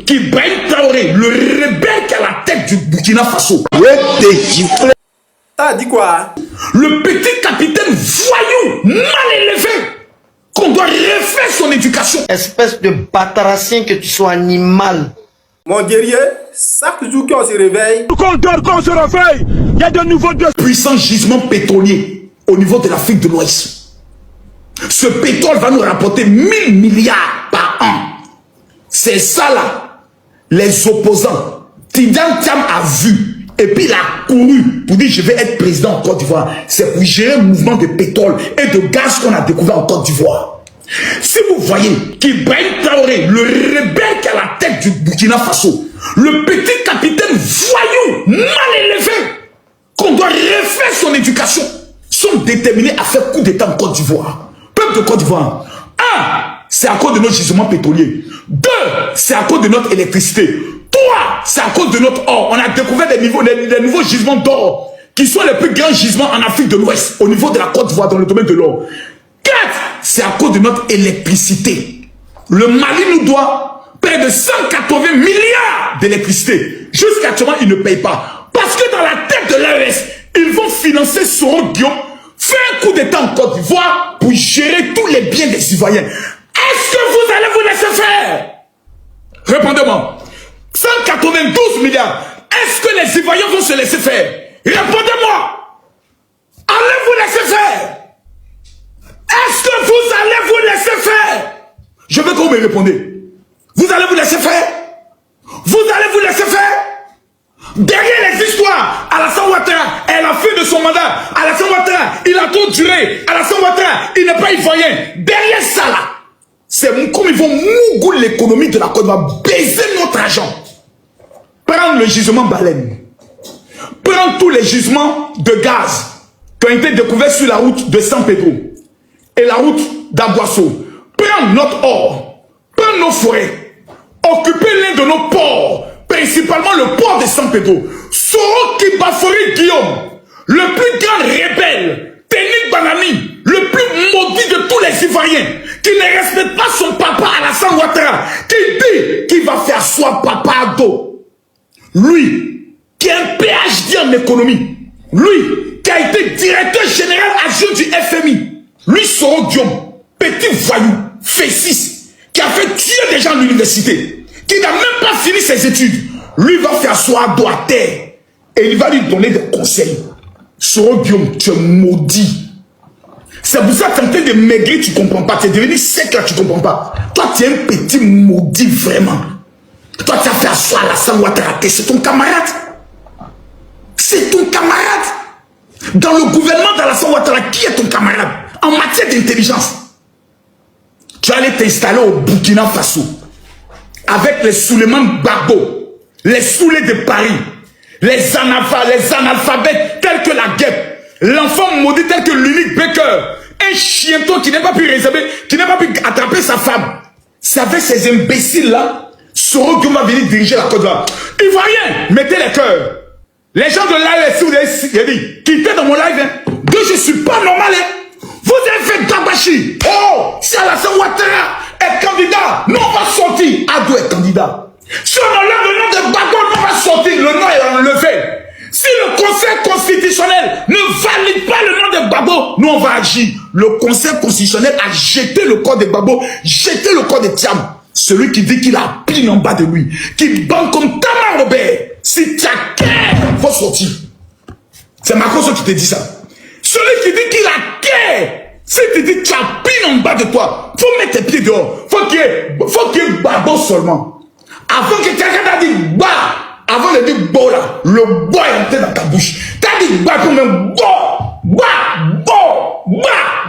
qu'Ibrahim Traoré, le rebelle qui est à la tête du Burkina Faso. T'as dit quoi? Le petit capitaine voyou, mal élevé, qu'on doit refaire son éducation. Espèce de batarassien que tu sois animal. Mon guerrier, chaque jour qu'on se réveille, Quand on dort, quand on se réveille, il y a de nouveaux Puissant gisement pétrolier au niveau de l'Afrique de l'Ouest. Ce pétrole va nous rapporter 1000 milliards par an. C'est ça là. Les opposants. Tidjane Thiam a vu. Et puis il a couru pour dire je vais être président en Côte d'Ivoire. C'est pour gérer le mouvement de pétrole et de gaz qu'on a découvert en Côte d'Ivoire. Si vous voyez qu'Ibrahim Traoré, le rebelle qui est à la tête du Burkina Faso, le petit capitaine voyou, mal élevé, qu'on doit refaire son éducation, sont déterminés à faire coup d'État en Côte d'Ivoire. Peuple de Côte d'Ivoire, 1, c'est à cause de notre gisement pétrolier. 2, c'est à cause de notre électricité. 3, c'est à cause de notre or. On a découvert des nouveaux gisements d'or qui sont les plus grands gisements en Afrique de l'Ouest, au niveau de la Côte d'Ivoire, dans le domaine de l'or. 4, c'est à cause de notre électricité. Le Mali nous doit près de 180 milliards d'électricité. Jusqu'à actuellement, ils ne payent pas. Parce que dans la tête de l'AES, ils vont financer Soro Guillaume, faire un coup d'État en Côte d'Ivoire pour gérer tous les biens des Ivoiriens. Est-ce que vous allez vous laisser faire? Répondez-moi. 192 milliards. Est-ce que les Ivoiriens vont se laisser faire? Répondez-moi. Allez vous laisser faire? Est-ce que vous allez vous laisser faire? Je veux que vous me répondez. Vous allez vous laisser faire? Vous allez vous laisser faire? Derrière les histoires, Alassane Ouattara est la fin de son mandat. Alassane Ouattara, il a trop duré. Alassane Ouattara, il n'est pas ivoirien. Derrière ça là, c'est comme ils vont mougoule l'économie de la Côte d'Ivoire, baiser notre argent. Prendre le gisement baleine. Prendre tous les gisements de gaz qui ont été découverts sur la route de San Pedro et la route d'Aboisseau. Prendre notre or. Prendre nos forêts. Occuper l'un de nos ports. Principalement le port de San Pedro. Soro Kibafori Guillaume, le plus grand rebelle, Ténik Banani, le plus maudit de tous les Ivoiriens, qui ne respecte pas son papa Alassane Ouattara, qui dit qu'il va faire soi papa à dos. Lui, qui est un PhD en économie, lui, qui a été directeur général adjoint du FMI, lui Soro Guillaume, petit voyou, fessis, qui a fait tuer des gens à l'université, qui n'a même pas fini ses études, lui va faire asseoir dos à terre et il va lui donner des conseils. Soro Guillaume, tu es maudit. C'est pour ça que tu es en train de maigrir, tu ne comprends pas. Tu es devenu sec là, tu ne comprends pas. Toi, tu es un petit maudit vraiment. Toi, tu as fait asseoir Alassane Ouattara, c'est ton camarade. C'est ton camarade. Dans le gouvernement d'Alassane Ouattara, qui est ton camarade en matière d'intelligence? Tu allais t'installer au Burkina Faso avec les Souleymane Gbagbo, les Soulés de Paris, les analphabètes tels que la guêpe, l'enfant maudit tel que l'unique Baker, un chienton qui n'a pas pu réserver, qui n'a pas pu attraper sa femme. C'est avec ces imbéciles-là, Soro Guillaume va venir diriger la Côte d'Ivoire. Ivoiriens, mettez les cœurs. Les gens de l'AES, vous avez dit, quittez dans mon live, hein. Je ne suis pas normal, hein. Vous avez fait Gabashi. Oh, si Alassane Ouattara est candidat, nous on va sortir. Ado est candidat. Si on enlève le nom de Gbagbo, nous on va sortir. Le nom est enlevé. Si le Conseil constitutionnel ne valide pas le nom de Gbagbo, nous on va agir. Le Conseil constitutionnel a jeté le corps de Gbagbo, jeté le corps de Thiam. Celui qui dit qu'il a pile en bas de lui, qui bande comme Tamar Robert. Si tu as cœur, il faut sortir. C'est Macron qui te dit ça. Celui qui dit qu'il a cœur, si tu dis que tu as pile en bas de toi, il faut mettre tes pieds dehors. Faut qu'il y ait Gbagbo seulement. Avant que quelqu'un t'a dit bah, avant de dire bo là, le bo est entré dans ta bouche. T'as dit bah comme un bo, bah, bo, bah.